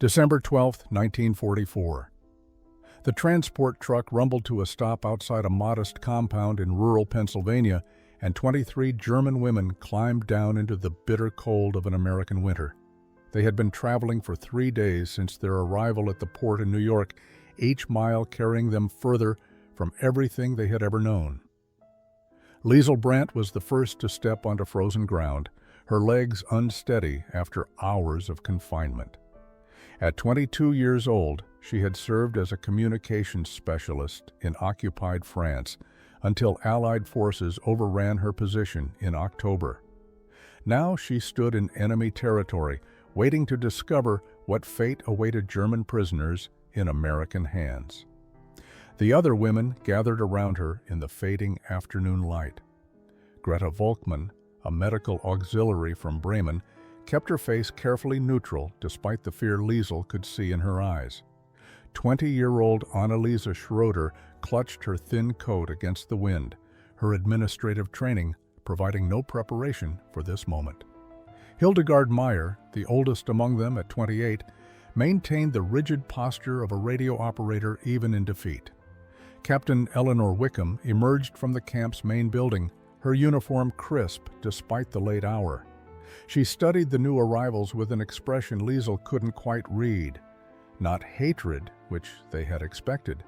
December 12, 1944. The transport truck rumbled to a stop outside a modest compound in rural Pennsylvania, and 23 German women climbed down into the bitter cold of an American winter. They had been traveling for 3 days since their arrival at the port in New York, each mile carrying them further from everything they had ever known. Liesl Brandt was the first to step onto frozen ground, her legs unsteady after hours of confinement. At 22 years old, she had served as a communications specialist in occupied France until Allied forces overran her position in October. Now she stood in enemy territory, waiting to discover what fate awaited German prisoners in American hands. The other women gathered around her in the fading afternoon light. Greta Volkmann, a medical auxiliary from Bremen, kept her face carefully neutral despite the fear Liesl could see in her eyes. 20-year-old Anneliese Schroeder clutched her thin coat against the wind, her administrative training providing no preparation for this moment. Hildegard Meyer, the oldest among them at 28, maintained the rigid posture of a radio operator even in defeat. Captain Eleanor Wickham emerged from the camp's main building, her uniform crisp despite the late hour. She studied the new arrivals with an expression Liesl couldn't quite read. Not hatred, which they had expected.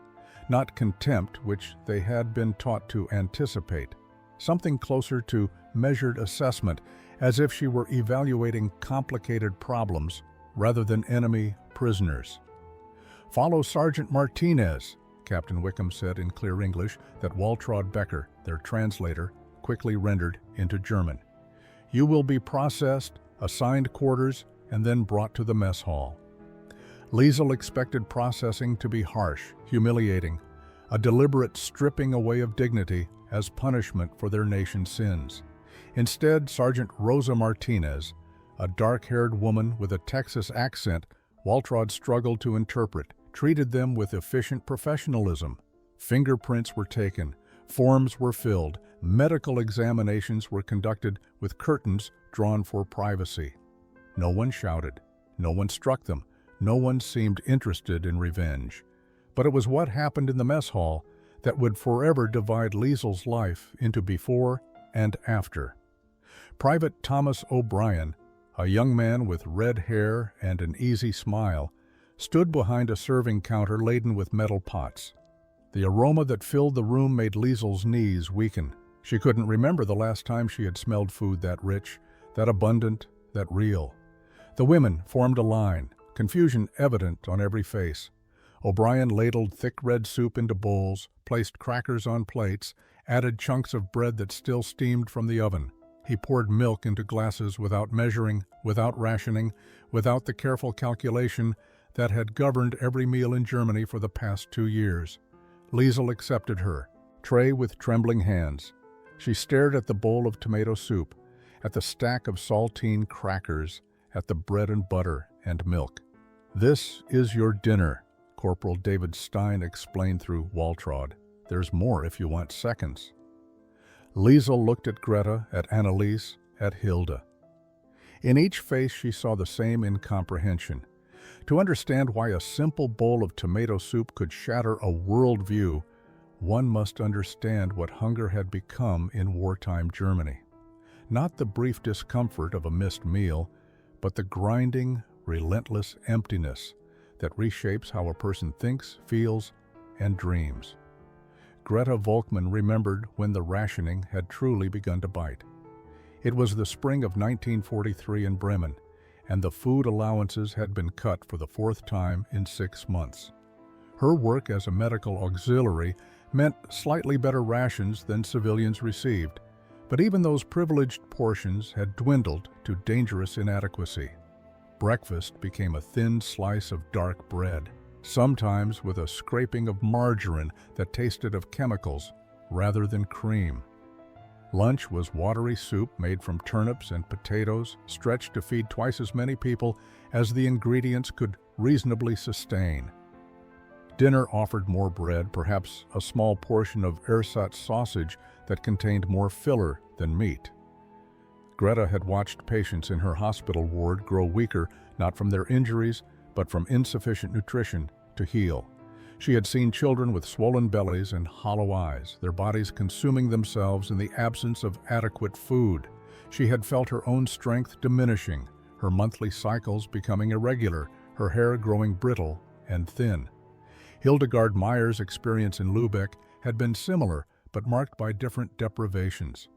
Not contempt, which they had been taught to anticipate. Something closer to measured assessment, as if she were evaluating complicated problems rather than enemy prisoners. "Follow Sergeant Martinez," Captain Wickham said in clear English that Waltraud Becker, their translator, quickly rendered into German. "You will be processed, assigned quarters, and then brought to the mess hall." Liesl expected processing to be harsh, humiliating, a deliberate stripping away of dignity as punishment for their nation's sins. Instead, Sergeant Rosa Martinez, a dark-haired woman with a Texas accent Waltraud struggled to interpret, treated them with efficient professionalism. Fingerprints were taken, forms were filled, medical examinations were conducted with curtains drawn for privacy. No one shouted, no one struck them, no one seemed interested in revenge. But it was what happened in the mess hall that would forever divide Liesl's life into before and after. Private Thomas O'Brien, a young man with red hair and an easy smile, stood behind a serving counter laden with metal pots. The aroma that filled the room made Liesl's knees weaken. She couldn't remember the last time she had smelled food that rich, that abundant, that real. The women formed a line, confusion evident on every face. O'Brien ladled thick red soup into bowls, placed crackers on plates, added chunks of bread that still steamed from the oven. He poured milk into glasses without measuring, without rationing, without the careful calculation that had governed every meal in Germany for the past 2 years. Liesl accepted her tray with trembling hands. She stared at the bowl of tomato soup, at the stack of saltine crackers, at the bread and butter and milk. "This is your dinner," Corporal David Stein explained through Waltraud. "There's more if you want seconds." Liesl looked at Greta, at Anneliese, at Hilda. In each face she saw the same incomprehension. To understand why a simple bowl of tomato soup could shatter a worldview, one must understand what hunger had become in wartime Germany. Not the brief discomfort of a missed meal, but the grinding, relentless emptiness that reshapes how a person thinks, feels, and dreams. Greta Volkmann remembered when the rationing had truly begun to bite. It was the spring of 1943 in Bremen, and the food allowances had been cut for the 4th time in 6 months. Her work as a medical auxiliary meant slightly better rations than civilians received, but even those privileged portions had dwindled to dangerous inadequacy. Breakfast became a thin slice of dark bread, sometimes with a scraping of margarine that tasted of chemicals rather than cream. Lunch was watery soup made from turnips and potatoes, stretched to feed twice as many people as the ingredients could reasonably sustain. Dinner offered more bread, perhaps a small portion of ersatz sausage that contained more filler than meat. Greta had watched patients in her hospital ward grow weaker, not from their injuries, but from insufficient nutrition to heal. She had seen children with swollen bellies and hollow eyes, their bodies consuming themselves in the absence of adequate food. She had felt her own strength diminishing, her monthly cycles becoming irregular, her hair growing brittle and thin. Hildegard Meyer's experience in Lübeck had been similar, but marked by different deprivations.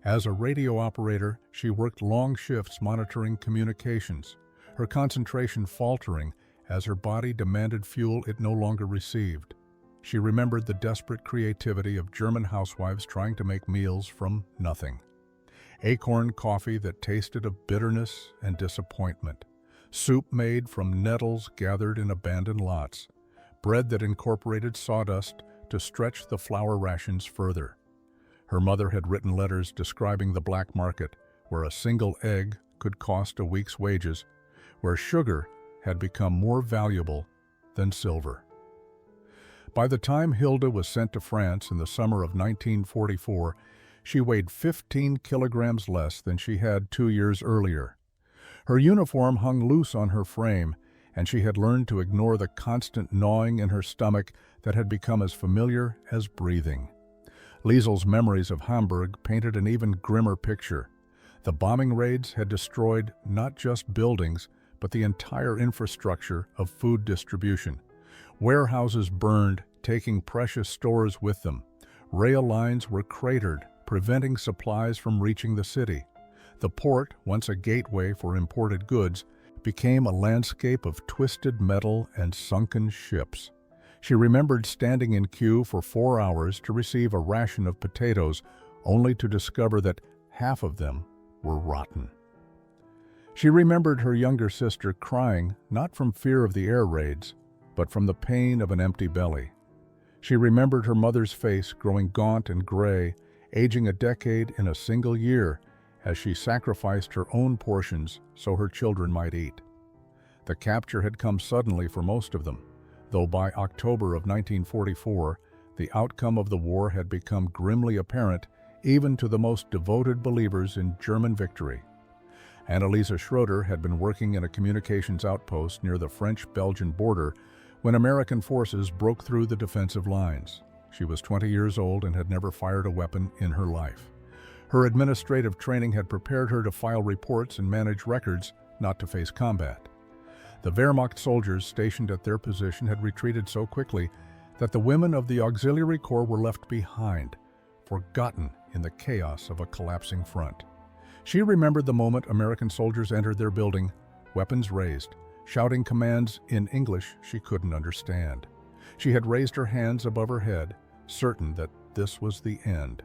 As a radio operator, she worked long shifts monitoring communications, her concentration faltering as her body demanded fuel it no longer received. She remembered the desperate creativity of German housewives trying to make meals from nothing. Acorn coffee that tasted of bitterness and disappointment, soup made from nettles gathered in abandoned lots, bread that incorporated sawdust to stretch the flour rations further. Her mother had written letters describing the black market, where a single egg could cost a week's wages, where sugar had become more valuable than silver. By the time Hilda was sent to France in the summer of 1944, she weighed 15 kilograms less than she had 2 years earlier. Her uniform hung loose on her frame, and she had learned to ignore the constant gnawing in her stomach that had become as familiar as breathing. Liesel's memories of Hamburg painted an even grimmer picture. The bombing raids had destroyed not just buildings, but the entire infrastructure of food distribution. Warehouses burned, taking precious stores with them. Rail lines were cratered, preventing supplies from reaching the city. The port, once a gateway for imported goods, became a landscape of twisted metal and sunken ships. She remembered standing in queue for 4 hours to receive a ration of potatoes, only to discover that half of them were rotten. She remembered her younger sister crying, not from fear of the air raids, but from the pain of an empty belly. She remembered her mother's face growing gaunt and gray, aging a decade in a single year, as she sacrificed her own portions so her children might eat. The capture had come suddenly for most of them, though by October of 1944, the outcome of the war had become grimly apparent even to the most devoted believers in German victory. Anneliese Schroeder had been working in a communications outpost near the French-Belgian border when American forces broke through the defensive lines. She was 20 years old and had never fired a weapon in her life. Her administrative training had prepared her to file reports and manage records, not to face combat. The Wehrmacht soldiers stationed at their position had retreated so quickly that the women of the Auxiliary Corps were left behind, forgotten in the chaos of a collapsing front. She remembered the moment American soldiers entered their building, weapons raised, shouting commands in English she couldn't understand. She had raised her hands above her head, certain that this was the end.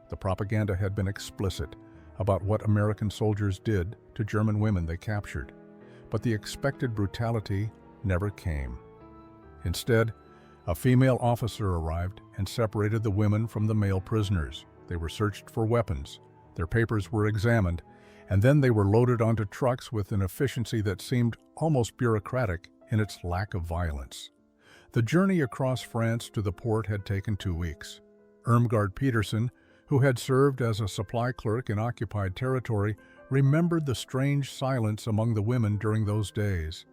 The propaganda had been explicit about what American soldiers did to German women they captured, but the expected brutality never came. Instead, a female officer arrived and separated the women from the male prisoners. They were searched for weapons, their papers were examined, and then they were loaded onto trucks with an efficiency that seemed almost bureaucratic in its lack of violence. The journey across France to the port had taken 2 weeks. Irmgard Peterson, who had served as a supply clerk in occupied territory, remembered the strange silence among the women during those days.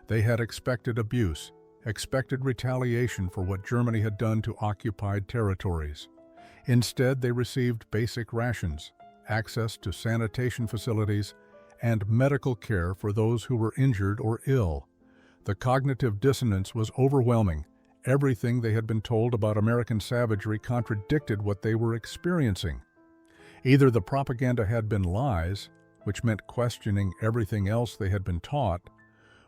They had expected abuse, expected retaliation for what Germany had done to occupied territories. Instead, they received basic rations, access to sanitation facilities, and medical care for those who were injured or ill. The cognitive dissonance was overwhelming. Everything they had been told about American savagery contradicted what they were experiencing. Either the propaganda had been lies, which meant questioning everything else they had been taught,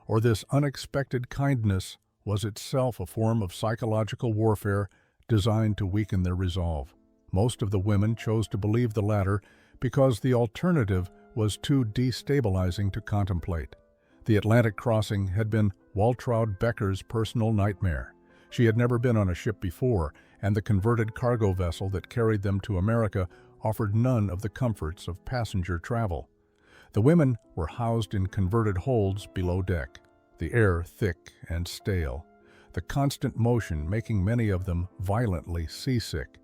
or this unexpected kindness was itself a form of psychological warfare designed to weaken their resolve. Most of the women chose to believe the latter because the alternative was too destabilizing to contemplate. The Atlantic crossing had been Waltraud Becker's personal nightmare. She had never been on a ship before, and the converted cargo vessel that carried them to America offered none of the comforts of passenger travel. The women were housed in converted holds below deck, the air thick and stale, the constant motion making many of them violently seasick.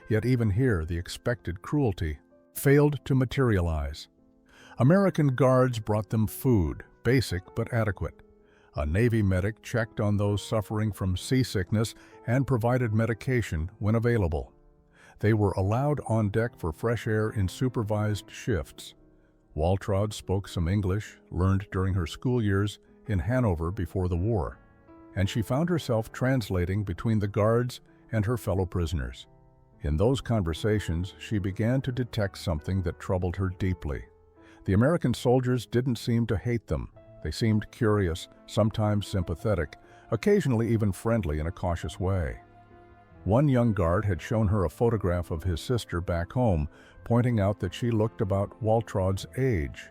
Yet even here, the expected cruelty failed to materialize. American guards brought them food, basic but adequate. A Navy medic checked on those suffering from seasickness and provided medication when available. They were allowed on deck for fresh air in supervised shifts. Waltraud spoke some English, learned during her school years in Hanover before the war, and she found herself translating between the guards and her fellow prisoners. In those conversations, she began to detect something that troubled her deeply. The American soldiers didn't seem to hate them. They seemed curious, sometimes sympathetic, occasionally even friendly in a cautious way. One young guard had shown her a photograph of his sister back home, pointing out that she looked about Waltraud's age.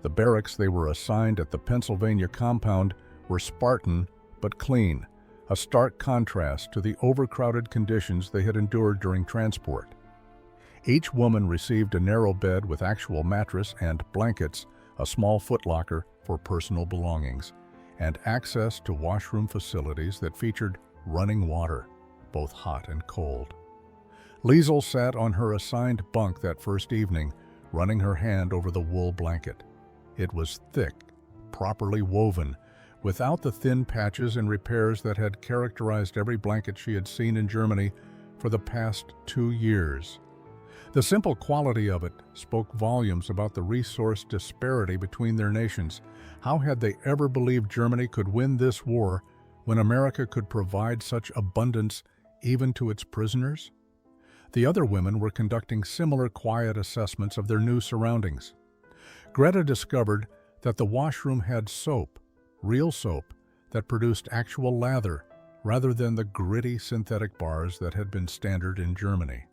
The barracks they were assigned at the Pennsylvania compound were Spartan but clean, a stark contrast to the overcrowded conditions they had endured during transport. Each woman received a narrow bed with actual mattress and blankets, a small footlocker for personal belongings, and access to washroom facilities that featured running water, both hot and cold. Liesel sat on her assigned bunk that first evening, running her hand over the wool blanket. It was thick, properly woven, without the thin patches and repairs that had characterized every blanket she had seen in Germany for the past 2 years. The simple quality of it spoke volumes about the resource disparity between their nations. How had they ever believed Germany could win this war when America could provide such abundance even to its prisoners? The other women were conducting similar quiet assessments of their new surroundings. Greta discovered that the washroom had soap, real soap, that produced actual lather rather than the gritty synthetic bars that had been standard in Germany.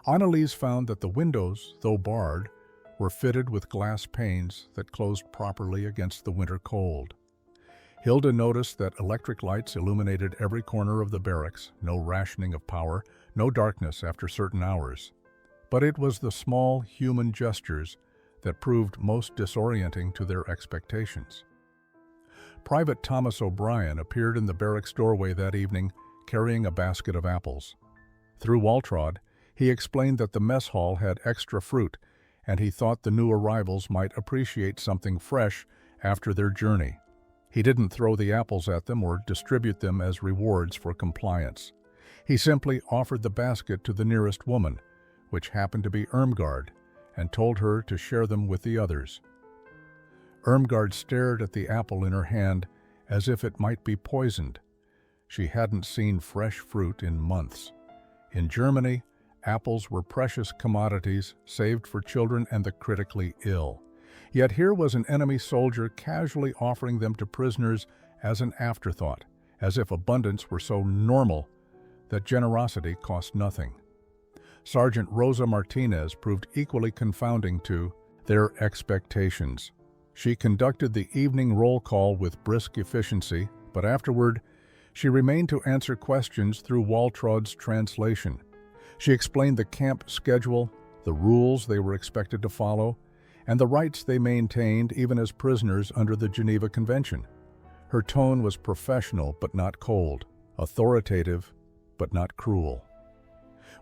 Anneliese found that the windows, though barred, were fitted with glass panes that closed properly against the winter cold. Hilda noticed that electric lights illuminated every corner of the barracks, no rationing of power, no darkness after certain hours. But it was the small human gestures that proved most disorienting to their expectations. Private Thomas O'Brien appeared in the barracks doorway that evening, carrying a basket of apples. Through Waltraud, he explained that the mess hall had extra fruit, and he thought the new arrivals might appreciate something fresh after their journey. He didn't throw the apples at them or distribute them as rewards for compliance. He simply offered the basket to the nearest woman, which happened to be Irmgard, and told her to share them with the others. Irmgard stared at the apple in her hand as if it might be poisoned. She hadn't seen fresh fruit in months. In Germany, apples were precious commodities saved for children and the critically ill. Yet here was an enemy soldier casually offering them to prisoners as an afterthought, as if abundance were so normal that generosity cost nothing. Sergeant Rosa Martinez proved equally confounding to their expectations. She conducted the evening roll call with brisk efficiency, but afterward, she remained to answer questions through Waltraud's translation. She explained the camp schedule, the rules they were expected to follow, and the rights they maintained even as prisoners under the Geneva Convention. Her tone was professional but not cold, authoritative but not cruel.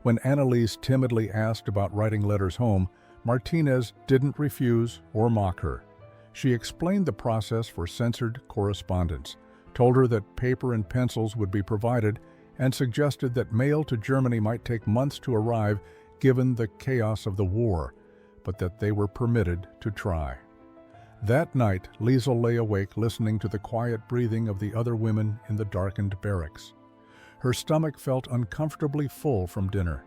When Anneliese timidly asked about writing letters home, Martinez didn't refuse or mock her. She explained the process for censored correspondence, told her that paper and pencils would be provided, and suggested that mail to Germany might take months to arrive given the chaos of the war, but that they were permitted to try. That night, Liesel lay awake listening to the quiet breathing of the other women in the darkened barracks. Her stomach felt uncomfortably full from dinner,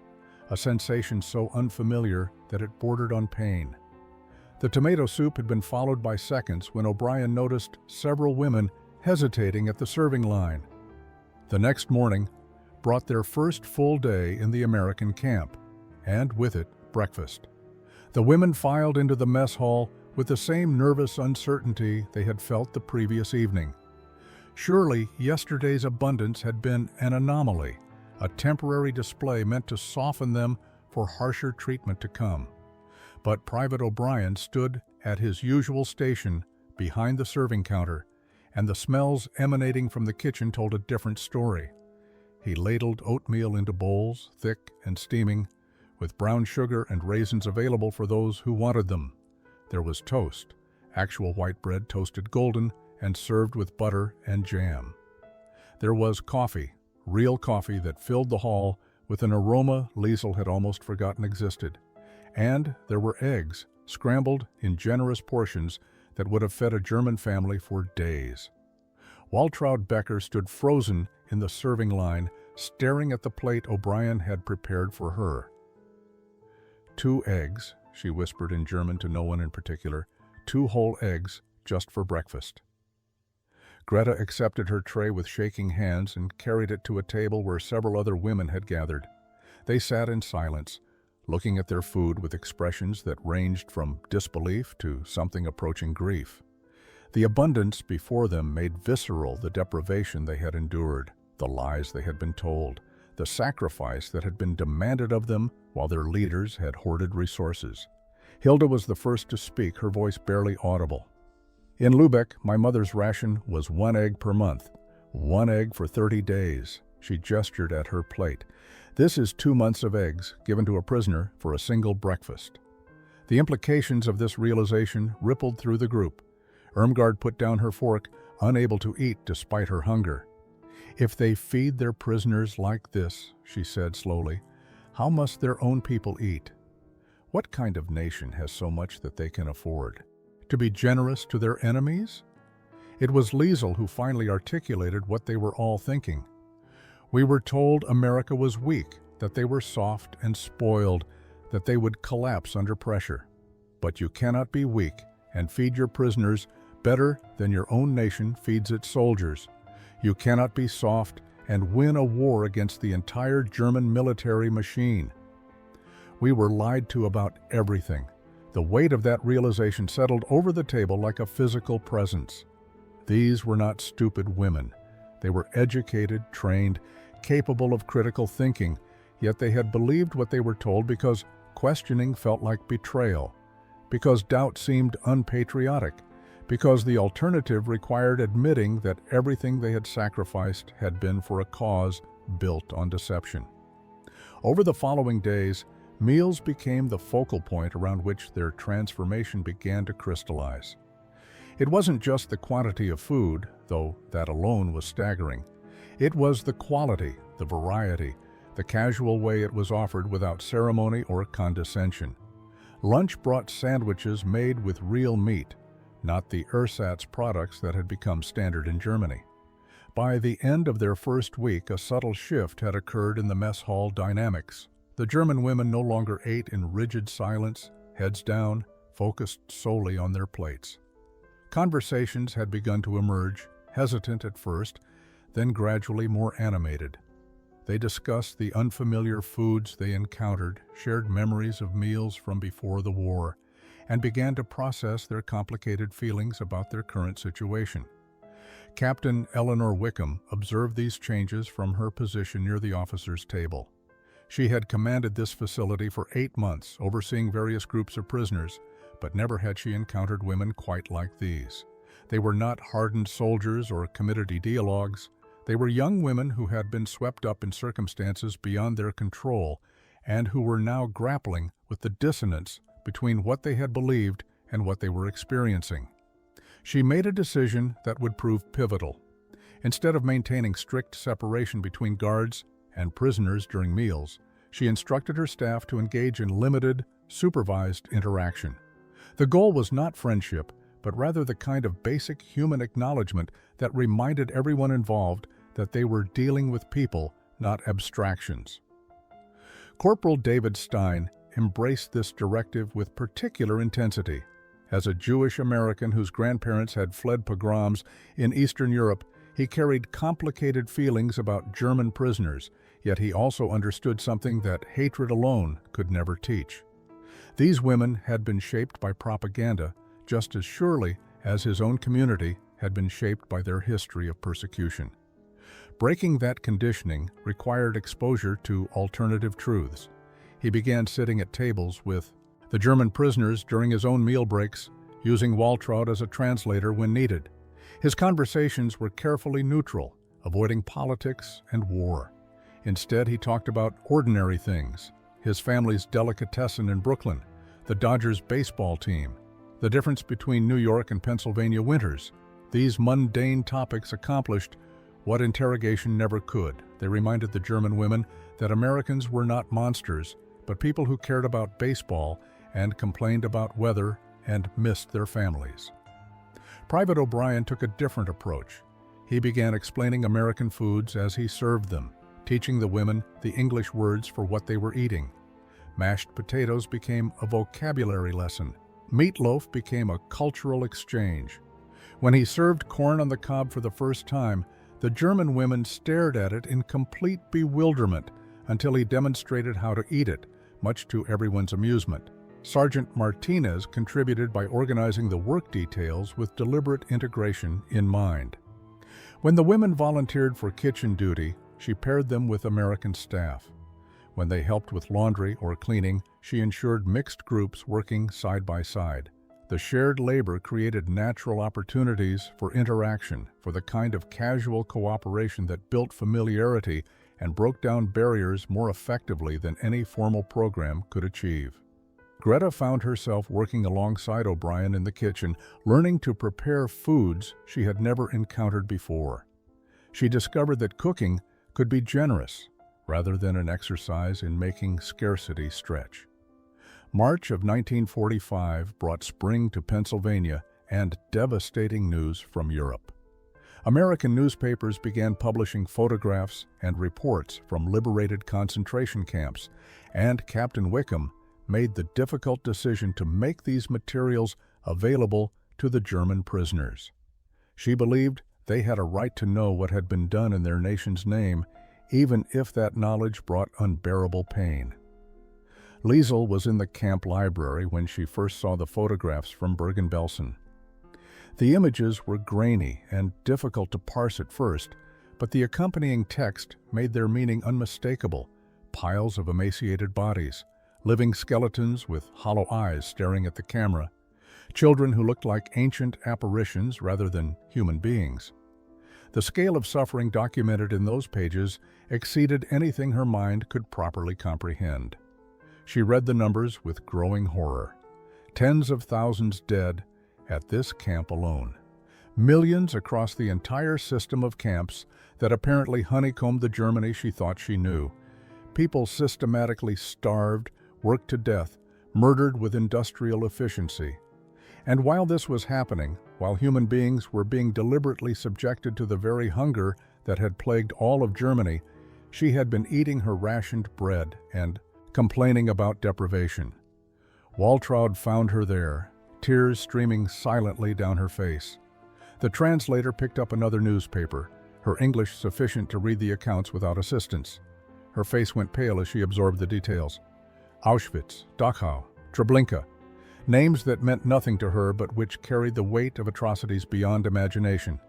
a sensation so unfamiliar that it bordered on pain. The tomato soup had been followed by seconds when O'Brien noticed several women hesitating at the serving line. The next morning brought their first full day in the American camp, and with it, breakfast. The women filed into the mess hall with the same nervous uncertainty they had felt the previous evening. Surely, yesterday's abundance had been an anomaly, a temporary display meant to soften them for harsher treatment to come. But Private O'Brien stood at his usual station behind the serving counter, and the smells emanating from the kitchen told a different story. He ladled oatmeal into bowls, thick and steaming, with brown sugar and raisins available for those who wanted them. There was toast, actual white bread toasted golden, and served with butter and jam. There was coffee, real coffee that filled the hall with an aroma Liesel had almost forgotten existed. And there were eggs, scrambled in generous portions that would have fed a German family for days. Waltraud Becker stood frozen in the serving line, staring at the plate O'Brien had prepared for her. 2 eggs, she whispered in German to no one in particular, 2 whole eggs just for breakfast. Greta accepted her tray with shaking hands and carried it to a table where several other women had gathered. They sat in silence, looking at their food with expressions that ranged from disbelief to something approaching grief. The abundance before them made visceral the deprivation they had endured, the lies they had been told, the sacrifice that had been demanded of them while their leaders had hoarded resources. Hilda was the first to speak, her voice barely audible. In Lübeck, my mother's ration was 1 egg per month. 1 egg for 30 days. She gestured at her plate. This is 2 months of eggs given to a prisoner for a single breakfast. The implications of this realization rippled through the group. Irmgard put down her fork, unable to eat despite her hunger. If they feed their prisoners like this, she said slowly, how must their own people eat? What kind of nation has so much that they can afford? To be generous to their enemies? It was Liesel who finally articulated what they were all thinking. We were told America was weak, that they were soft and spoiled, that they would collapse under pressure. But you cannot be weak and feed your prisoners better than your own nation feeds its soldiers. You cannot be soft and win a war against the entire German military machine. We were lied to about everything. The weight of that realization settled over the table like a physical presence. These were not stupid women. They were educated, trained, capable of critical thinking, yet they had believed what they were told because questioning felt like betrayal, because doubt seemed unpatriotic, because the alternative required admitting that everything they had sacrificed had been for a cause built on deception. Over the following days, meals became the focal point around which their transformation began to crystallize. It wasn't just the quantity of food, though that alone was staggering. It was the quality, the variety, the casual way it was offered without ceremony or condescension. Lunch brought sandwiches made with real meat, not the ersatz products that had become standard in Germany. By the end of their first week, a subtle shift had occurred in the mess hall dynamics. The German women no longer ate in rigid silence, heads down, focused solely on their plates. Conversations had begun to emerge, hesitant at first, then gradually more animated. They discussed the unfamiliar foods they encountered, shared memories of meals from before the war, and began to process their complicated feelings about their current situation. Captain Eleanor Wickham observed these changes from her position near the officers' table. She had commanded this facility for 8 months, overseeing various groups of prisoners, but never had she encountered women quite like these. They were not hardened soldiers or committed ideologues. They were young women who had been swept up in circumstances beyond their control and who were now grappling with the dissonance between what they had believed and what they were experiencing. She made a decision that would prove pivotal. Instead of maintaining strict separation between guards and prisoners during meals, she instructed her staff to engage in limited, supervised interaction. The goal was not friendship, but rather the kind of basic human acknowledgement that reminded everyone involved that they were dealing with people, not abstractions. Corporal David Stein embraced this directive with particular intensity. As a Jewish American whose grandparents had fled pogroms in Eastern Europe, he carried complicated feelings about German prisoners, yet he also understood something that hatred alone could never teach. These women had been shaped by propaganda just as surely as his own community had been shaped by their history of persecution. Breaking that conditioning required exposure to alternative truths. He began sitting at tables with the German prisoners during his own meal breaks, using Waltraud as a translator when needed. His conversations were carefully neutral, avoiding politics and war. Instead, he talked about ordinary things: his family's delicatessen in Brooklyn, the Dodgers baseball team, the difference between New York and Pennsylvania winters, These mundane topics accomplished what interrogation never could. They reminded the German women that Americans were not monsters, but people who cared about baseball and complained about weather and missed their families. Private O'Brien took a different approach. He began explaining American foods as he served them, teaching the women the English words for what they were eating. Mashed potatoes became a vocabulary lesson. Meatloaf became a cultural exchange. When he served corn on the cob for the first time, the German women stared at it in complete bewilderment until he demonstrated how to eat it, much to everyone's amusement. Sergeant Martinez contributed by organizing the work details with deliberate integration in mind. When the women volunteered for kitchen duty, she paired them with American staff. When they helped with laundry or cleaning, she ensured mixed groups working side by side. The shared labor created natural opportunities for interaction, for the kind of casual cooperation that built familiarity and broke down barriers more effectively than any formal program could achieve. Greta found herself working alongside O'Brien in the kitchen, learning to prepare foods she had never encountered before. She discovered that cooking could be generous, rather than an exercise in making scarcity stretch. March of 1945 brought spring to Pennsylvania and devastating news from Europe. American newspapers began publishing photographs and reports from liberated concentration camps, and Captain Wickham made the difficult decision to make these materials available to the German prisoners. She believed they had a right to know what had been done in their nation's name, even if that knowledge brought unbearable pain. Liesel was in the camp library when she first saw the photographs from Bergen-Belsen. The images were grainy and difficult to parse at first, but the accompanying text made their meaning unmistakable. Piles of emaciated bodies, living skeletons with hollow eyes staring at the camera, children who looked like ancient apparitions rather than human beings. The scale of suffering documented in those pages exceeded anything her mind could properly comprehend. She read the numbers with growing horror. Tens of thousands dead at this camp alone. Millions across the entire system of camps that apparently honeycombed the Germany she thought she knew. People systematically starved, worked to death, murdered with industrial efficiency. And while this was happening, while human beings were being deliberately subjected to the very hunger that had plagued all of Germany, she had been eating her rationed bread and complaining about deprivation. Waltraud found her there, tears streaming silently down her face. The translator picked up another newspaper, her English sufficient to read the accounts without assistance. Her face went pale as she absorbed the details. Auschwitz, Dachau, Treblinka, names that meant nothing to her but which carried the weight of atrocities beyond imagination.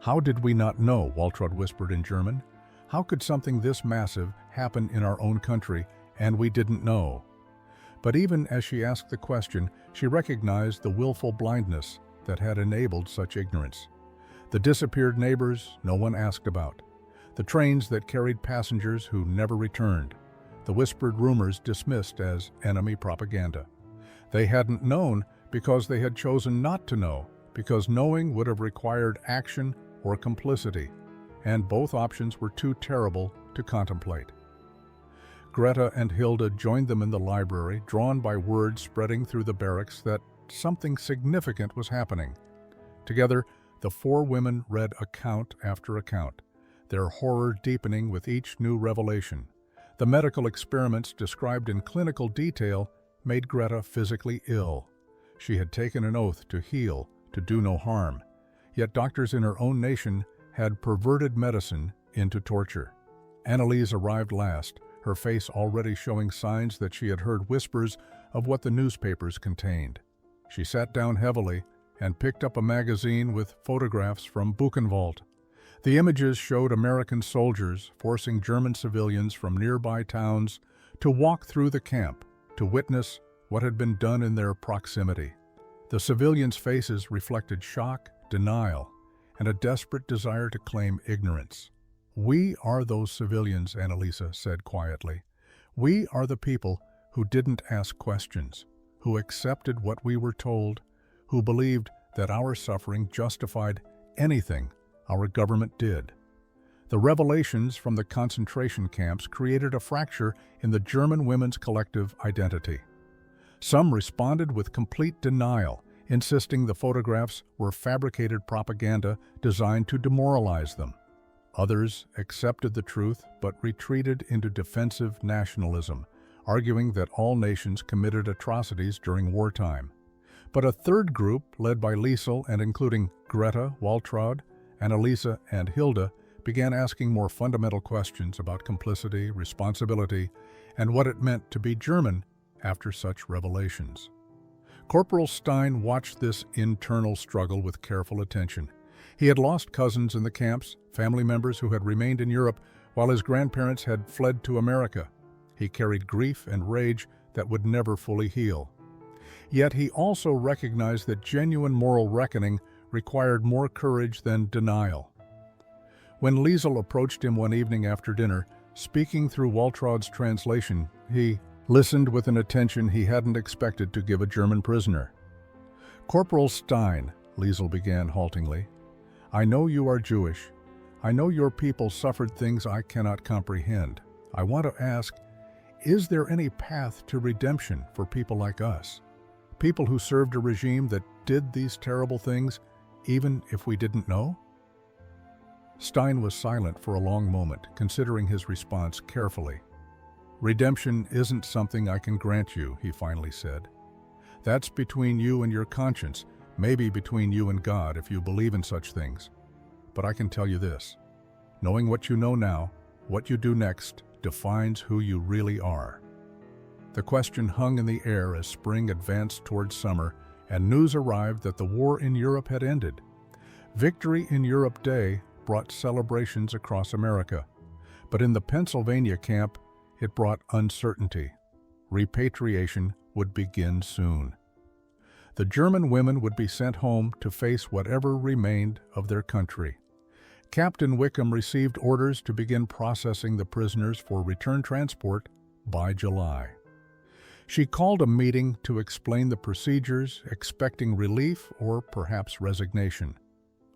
"How did we not know?" Waltraud whispered in German. "How could something this massive happen in our own country, and we didn't know?" But even as she asked the question, she recognized the willful blindness that had enabled such ignorance. The disappeared neighbors no one asked about. The trains that carried passengers who never returned. The whispered rumors dismissed as enemy propaganda. They hadn't known because they had chosen not to know, because knowing would have required action or complicity, and both options were too terrible to contemplate. Greta and Hilda joined them in the library, drawn by word spreading through the barracks that something significant was happening. Together, the four women read account after account, their horror deepening with each new revelation. The medical experiments described in clinical detail made Greta physically ill. She had taken an oath to heal, to do no harm. Yet doctors in her own nation had perverted medicine into torture. Anneliese arrived last, her face already showing signs that she had heard whispers of what the newspapers contained. She sat down heavily and picked up a magazine with photographs from Buchenwald. The images showed American soldiers forcing German civilians from nearby towns to walk through the camp, to witness what had been done in their proximity. The civilians' faces reflected shock, denial, and a desperate desire to claim ignorance. "We are those civilians," Anneliese said quietly. "We are the people who didn't ask questions, who accepted what we were told, who believed that our suffering justified anything our government did. The revelations from the concentration camps created a fracture in the German women's collective identity. Some responded with complete denial, insisting the photographs were fabricated propaganda designed to demoralize them. Others accepted the truth but retreated into defensive nationalism, arguing that all nations committed atrocities during wartime. But a third group, led by Liesel and including Greta, Waltraud, Anneliese, and Hilda, began asking more fundamental questions about complicity, responsibility, and what it meant to be German after such revelations. Corporal Stein watched this internal struggle with careful attention. He had lost cousins in the camps, family members who had remained in Europe while his grandparents had fled to America. He carried grief and rage that would never fully heal. Yet he also recognized that genuine moral reckoning required more courage than denial. When Liesel approached him one evening after dinner, speaking through Waltraud's translation, he listened with an attention he hadn't expected to give a German prisoner. "Corporal Stein," Liesel began haltingly, "I know you are Jewish. I know your people suffered things I cannot comprehend. I want to ask, is there any path to redemption for people like us? People who served a regime that did these terrible things, even if we didn't know?" Stein was silent for a long moment, considering his response carefully. "Redemption isn't something I can grant you," he finally said. "That's between you and your conscience, maybe between you and God if you believe in such things. But I can tell you this. Knowing what you know now, what you do next defines who you really are." The question hung in the air as spring advanced towards summer and news arrived that the war in Europe had ended. Victory in Europe Day brought celebrations across America, but in the Pennsylvania camp, it brought uncertainty. Repatriation would begin soon. The German women would be sent home to face whatever remained of their country. Captain Wickham received orders to begin processing the prisoners for return transport by July. She called a meeting to explain the procedures, expecting relief or perhaps resignation.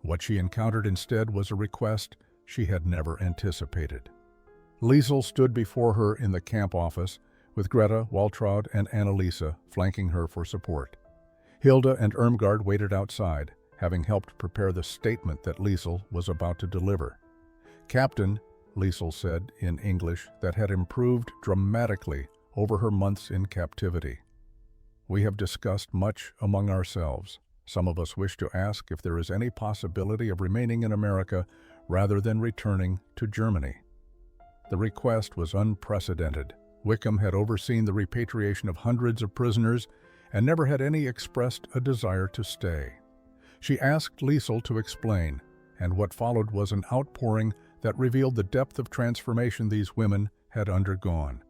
What she encountered instead was a request she had never anticipated. Liesel stood before her in the camp office, with Greta, Waltraud, and Anneliese flanking her for support. Hilda and Irmgard waited outside, having helped prepare the statement that Liesel was about to deliver. "Captain," Liesel said in English that had improved dramatically over her months in captivity, "we have discussed much among ourselves. Some of us wish to ask if there is any possibility of remaining in America rather than returning to Germany." The request was unprecedented. Wickham had overseen the repatriation of hundreds of prisoners and never had any expressed a desire to stay. She asked Liesel to explain, and what followed was an outpouring that revealed the depth of transformation these women had undergone.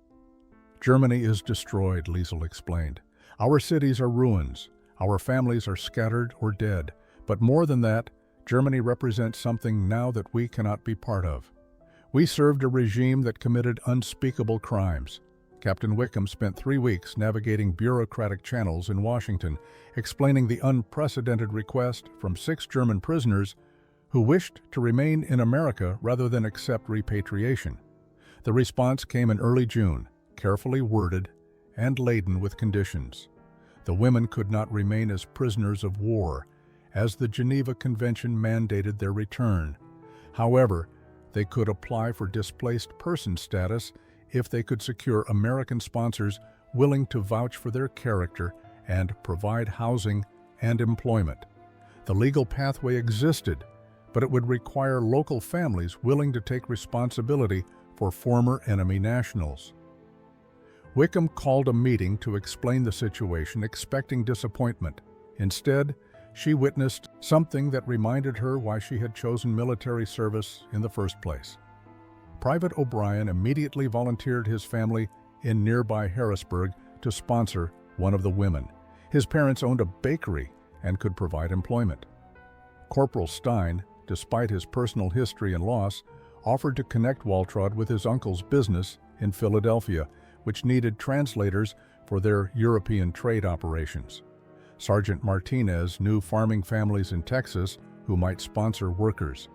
"Germany is destroyed," Liesel explained. "Our cities are ruins. Our families are scattered or dead. But more than that, Germany represents something now that we cannot be part of. We served a regime that committed unspeakable crimes." Captain Wickham spent 3 weeks navigating bureaucratic channels in Washington, explaining the unprecedented request from 6 German prisoners who wished to remain in America rather than accept repatriation. The response came in early June, carefully worded and laden with conditions. The women could not remain as prisoners of war, as the Geneva Convention mandated their return. However, they could apply for displaced person status if they could secure American sponsors willing to vouch for their character and provide housing and employment. The legal pathway existed, but it would require local families willing to take responsibility for former enemy nationals. Wickham called a meeting to explain the situation, expecting disappointment. Instead, she witnessed something that reminded her why she had chosen military service in the first place. Private O'Brien immediately volunteered his family in nearby Harrisburg to sponsor one of the women. His parents owned a bakery and could provide employment. Corporal Stein, despite his personal history and loss, offered to connect Waltraud with his uncle's business in Philadelphia, which needed translators for their European trade operations. Sergeant Martinez knew farming families in Texas who who might sponsor workers.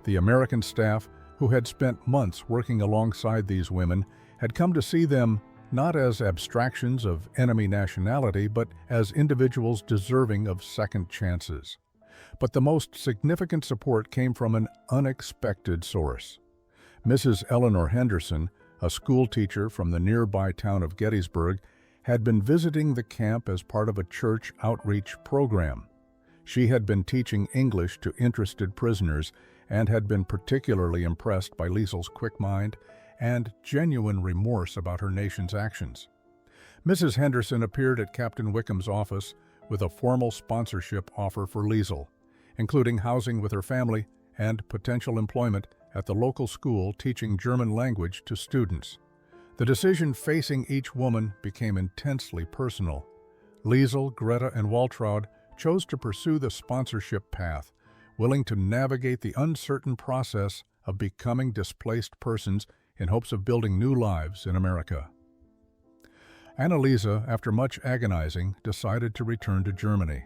The American staff, who had spent months working alongside these women, had come to see them not as abstractions of enemy nationality, but as individuals deserving of second chances. But the most significant support came from an unexpected source. Mrs. Eleanor Henderson, a school teacher from the nearby town of Gettysburg, had been visiting the camp as part of a church outreach program. She had been teaching English to interested prisoners and had been particularly impressed by Liesel's quick mind and genuine remorse about her nation's actions. Mrs. Henderson appeared at Captain Wickham's office with a formal sponsorship offer for Liesel, including housing with her family and potential employment at the local school teaching German language to students. The decision facing each woman became intensely personal. Liesel, Greta, and Waltraud chose to pursue the sponsorship path, willing to navigate the uncertain process of becoming displaced persons in hopes of building new lives in America. Annalisa, after much agonizing, decided to return to Germany.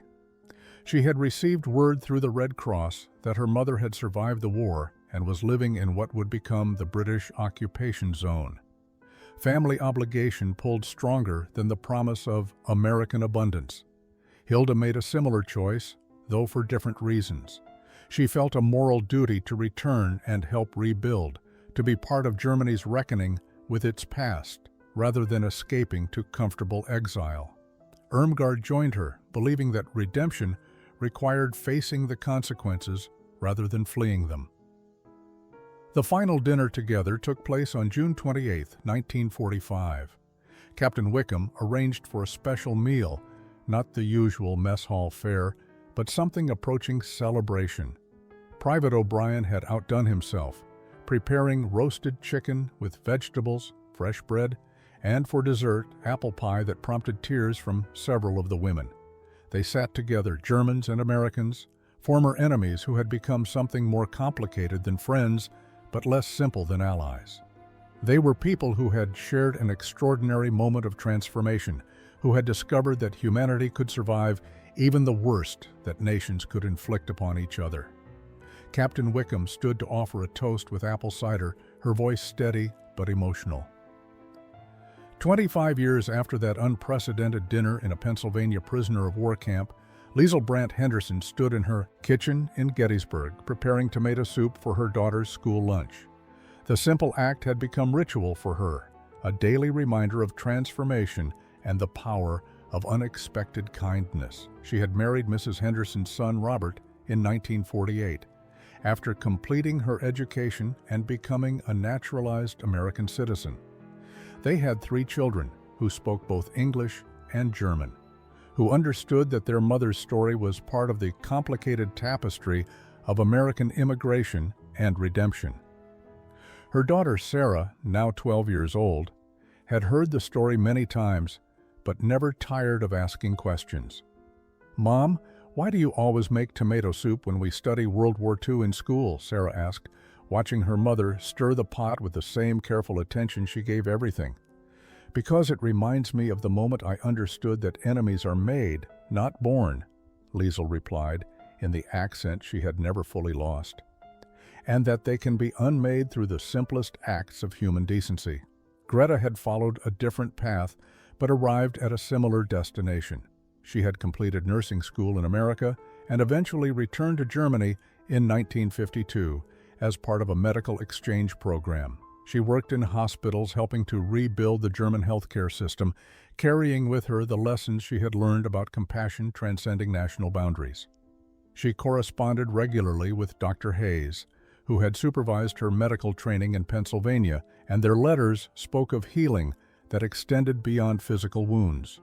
She had received word through the Red Cross that her mother had survived the war and was living in what would become the British occupation zone. Family obligation pulled stronger than the promise of American abundance. Hilda made a similar choice, though for different reasons. She felt a moral duty to return and help rebuild, to be part of Germany's reckoning with its past, rather than escaping to comfortable exile. Irmgard joined her, believing that redemption required facing the consequences rather than fleeing them. The final dinner together took place on June 28, 1945. Captain Wickham arranged for a special meal, not the usual mess hall fare, but something approaching celebration. Private O'Brien had outdone himself, preparing roasted chicken with vegetables, fresh bread, and for dessert, apple pie that prompted tears from several of the women. They sat together, Germans and Americans, former enemies who had become something more complicated than friends, but less simple than allies. They were people who had shared an extraordinary moment of transformation, who had discovered that humanity could survive even the worst that nations could inflict upon each other. Captain Wickham stood to offer a toast with apple cider, her voice steady but emotional. 25 years after that unprecedented dinner in a Pennsylvania prisoner of war camp, Liesel Brandt Henderson stood in her kitchen in Gettysburg, preparing tomato soup for her daughter's school lunch. The simple act had become ritual for her, a daily reminder of transformation and the power of unexpected kindness. She had married Mrs. Henderson's son Robert in 1948, after completing her education and becoming a naturalized American citizen. They had 3 children who spoke both English and German, who understood that their mother's story was part of the complicated tapestry of American immigration and redemption. Her daughter Sarah, now 12 years old, had heard the story many times, but never tired of asking questions. "Mom, why do you always make tomato soup when we study World War II in school?" Sarah asked, watching her mother stir the pot with the same careful attention she gave everything. "Because it reminds me of the moment I understood that enemies are made, not born," Liesel replied, in the accent she had never fully lost, "and that they can be unmade through the simplest acts of human decency." Greta had followed a different path, but arrived at a similar destination. She had completed nursing school in America and eventually returned to Germany in 1952 as part of a medical exchange program. She worked in hospitals helping to rebuild the German healthcare system, carrying with her the lessons she had learned about compassion transcending national boundaries. She corresponded regularly with Dr. Hayes, who had supervised her medical training in Pennsylvania, and their letters spoke of healing that extended beyond physical wounds.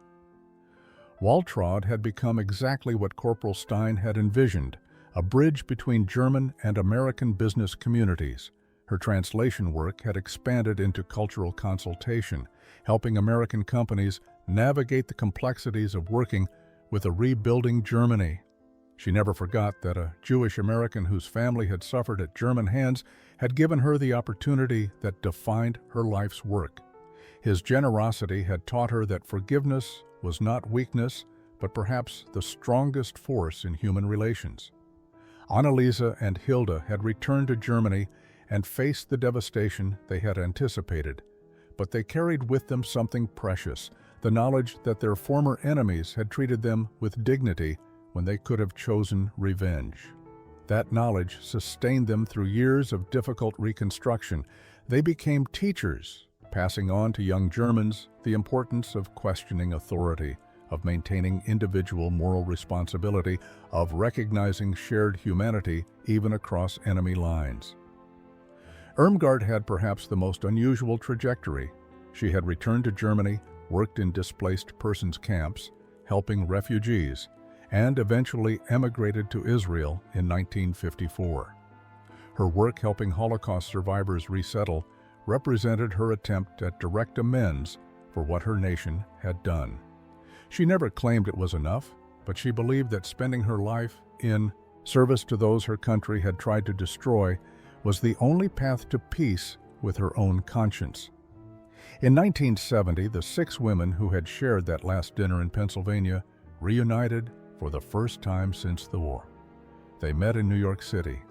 Waltraud had become exactly what Corporal Stein had envisioned, a bridge between German and American business communities. Her translation work had expanded into cultural consultation, helping American companies navigate the complexities of working with a rebuilding Germany. She never forgot that a Jewish American whose family had suffered at German hands had given her the opportunity that defined her life's work. His generosity had taught her that forgiveness was not weakness, but perhaps the strongest force in human relations. Anneliese and Hilda had returned to Germany and faced the devastation they had anticipated, but they carried with them something precious, the knowledge that their former enemies had treated them with dignity when they could have chosen revenge. That knowledge sustained them through years of difficult reconstruction. They became teachers, passing on to young Germans the importance of questioning authority, of maintaining individual moral responsibility, of recognizing shared humanity even across enemy lines. Irmgard had perhaps the most unusual trajectory. She had returned to Germany, worked in displaced persons camps, helping refugees, and eventually emigrated to Israel in 1954. Her work helping Holocaust survivors resettle represented her attempt at direct amends for what her nation had done. She never claimed it was enough, but she believed that spending her life in service to those her country had tried to destroy was the only path to peace with her own conscience. In 1970, the 6 women who had shared that last dinner in Pennsylvania reunited for the first time since the war. They met in New York City,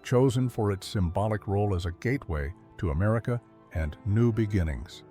chosen for its symbolic role as a gateway to America and new beginnings.